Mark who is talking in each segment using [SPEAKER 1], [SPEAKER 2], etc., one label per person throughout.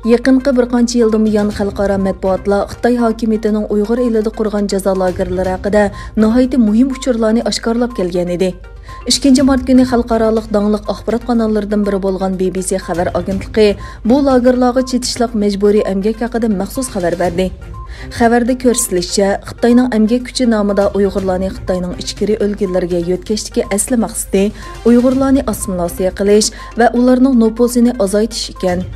[SPEAKER 1] Yaqinqi bir qancha yildan buyon xalqaro matbuotlar Xitoy hokimiyatining Uyg'ur elida qurgan jazo lagerlari haqida nihoyatda muhim uchurlarni oshkorlab kelgan edi. 2 mart kuni xalqaroliq dangliq axborot kanallaridan biri bo'lgan BBC xabar agentligi bu lagerlarga chetishliq majburiy emgak haqida maxsus xabar berdi. Xabarda ko'rsatilishicha, Xitoyning emgak kuchi nomida Uyg'urlarni Xitoyning ichkiri o'lkalarga yo'tkashdagi asli maqsadi Uyg'urlarni assimilyatsiya qilish va ularning nopusini azaytish ekan.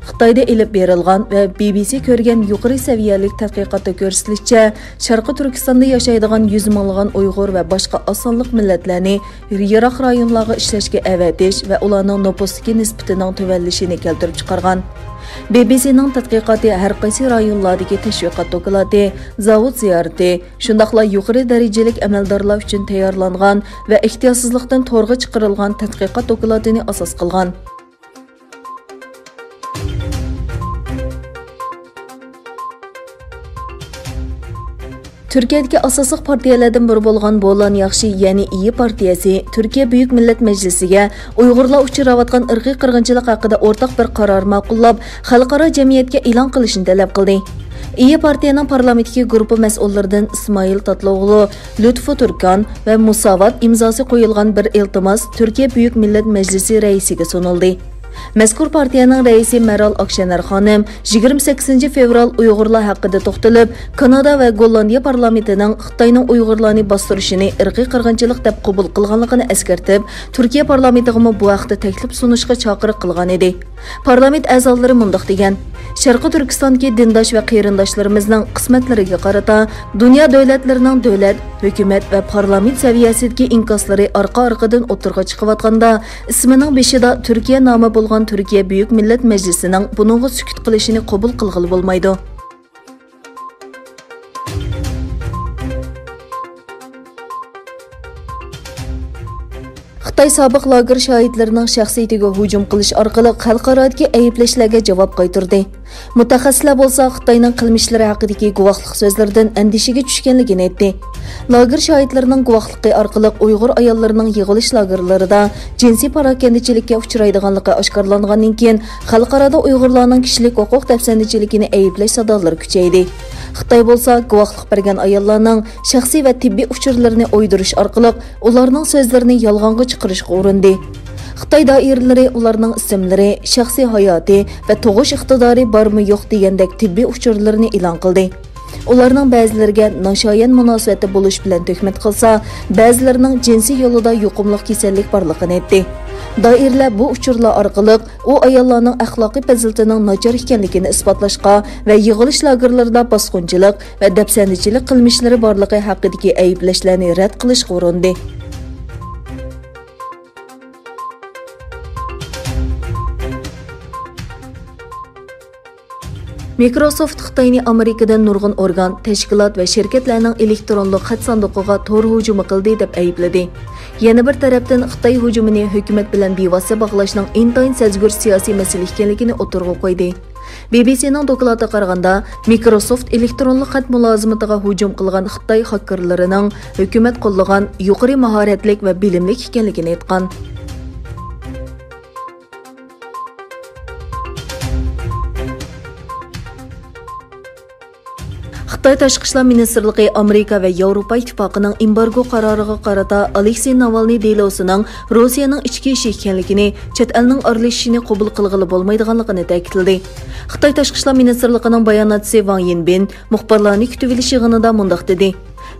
[SPEAKER 1] Xitoyda elib berilgan va BBC ko'rgan yuqori saviyalik tadqiqotda ko'rsatilishicha, Sharqi Turkistonda yashaydigan 100 minglagan Uyg'ur va boshqa osonliq millatlarni yiroq rayonlarga ishlashga avatish va ularning nopusdagi nisbatining tuvanlashini keltirib chiqargan. BBC'ning tadqiqoti har qaysi rayonlardagi tashviqot doklati, zavod ziyorati, shundaqla yuqori darajalik amaldorlar uchun tayyorlangan va ehtiyotsizlikdan to'rga chiqarilgan tadqiqot doklatini asos qilgan. Türkiye'deki asasıq partiyalardan biri bo'lgan Bo'lan yaxshi, ya'ni İyi partiyasi Türkiye Büyük Millet Meclisiga Uyg'urlar uchrayotgan irqiy qirg'inchilik haqida o'rtaq bir qaror ma'qullab, xalqaro jamiyatga e'lon qilishni talab qildi. İyi partiyaning parlamentdagi guruhi mas'ullaridan İsmail Tatlıoğlu, Lütfü Türkan va Musavat imzosi qo'yilgan bir iltimos Türkiye Büyük Millet Meclisi raisiga sunildi. Mazkur partiyaning raisi Meral Akşener xonim 28 fevral Uyg'urlar haqida to'xtalib, Kanada va Gollandiya parlamentining Xitoyning Uyg'urlarni bostirishini irqiy qirg'inchilik deb qabul qilganligini eskartib, Turkiya parlamentiga bu haqda taklif sunishga chaqiriq qilgan edi. Parlament a'zolari mundaq degan: Sharqi Turkistondagi dindosh va qarindoshlarimizning qismatlariga qarata dunyo davlatlarining davlat, hukumat va parlament saviyasidagi inkoslari orqa-orqadan o'tirg'a chiqayotganda, ismining beshida Turkiya nomi bo'lgan Türkiye Büyük Millet Meclisi'nin bununla sükut qilishini qabul qilg'ili bo'lmaydi. Xitoy sobiq lager shohidlarining shaxsiyatiga hujum qilish orqali xalqarodagi ayblashlarga javob qaytardi. Mutaxassislar bo'lsa Xitoyning qilmishlari haqidagi guvohlik so'zlaridan andishiga tushganligini aytdi. Lager shohidlarining guvohligi orqali Uyg'ur ayollarining yig'ilish lagerlarida jinsiy parakandichilikka uchraydiganligi oshkorlangandan keyin xalqarada Uyg'urlarning kishilik huquq dafsandichiligini ayblash sadolari kuchaydi. Xitoy bo'lsa guvohlik bergan ayollarning shaxsiy va tibbiy uchurlarini o'ydirish orqali ularning so'zlarini yolg'onga chiqarishga urindi. Xitoy doiralari ularning ismlari, shaxsiy hayoti va tug'ish iqtidori bormi yo'q degandek tibbiy uchurlarini e'lon qildi. Ularning ba'zilariga noshoyan munosabatda bo'lish bilan tuhmat qilsa, ba'zilarining jinsiy yo'lida yuqumli kasallik borligini aytdi. Doiralar bu uchurlar orqali u ayollarning axloqiy fazilatining nachar ekanligini isbotlashga va yig'ilish lagerlarida bosqinchilik va dafsandichilik qilmishlari borligi haqidagi ayblashlarni rad qilishga urindi. Microsoft Xitoyni Amerikadan nurg'un organ, tashkilot va shirkatlarning elektronluk xat sanduqiga tor hujum qildi deb aybladi. Yana bir tarafdan Xitoy hujumini hukumat bilan bevosita bog'lashning intayin sezgur siyosiy masala ekanligini o'tirg'a qo'ydi. BBC'ning doklatiga qaraganda, Microsoft elektronluk xat mulozimatiga hujum qilgan Xitoy hakkerlarining hukumat qo'llagan yuqori mahoratlik va bilimlik ekanligini aytgan. Xitoy Tashqi ishlar ministrligi Amerika va Yevropa ittifoqining embargo qaroriga qarata Aleksey Navalniy delosining Rossiyaning ichki ishi ekanligini, chet elning aralashishini qabul qilg'ili bo'lmaydiganligini ta'kidladi. Xitoy Tashqi ishlar ministrligining bayonotchisi Wang Yinbin muxbirlarni kutib olish yig'inida mundaq dedi: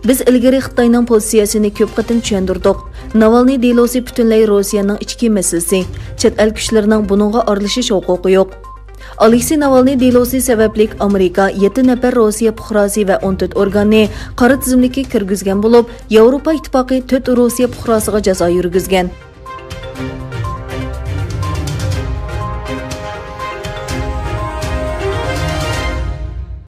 [SPEAKER 1] Biz ilgari Xitoyning pozitsiyasini ko'p qatim tushuntirdik. Navalniy delosi butunlay Rossiyaning ichki masalasi. Chet el kuchlarining buningga aralashish huquqi yo'q. Aleksey Navalniy delosi sababli Amerika 7 nafar Rossiya fuqarosi va 14 organni qora tizimlikka kirgizgan bo'lib, Yevropa ittifoqi 4 Rossiya fuqarosiga jazo yurgizgan.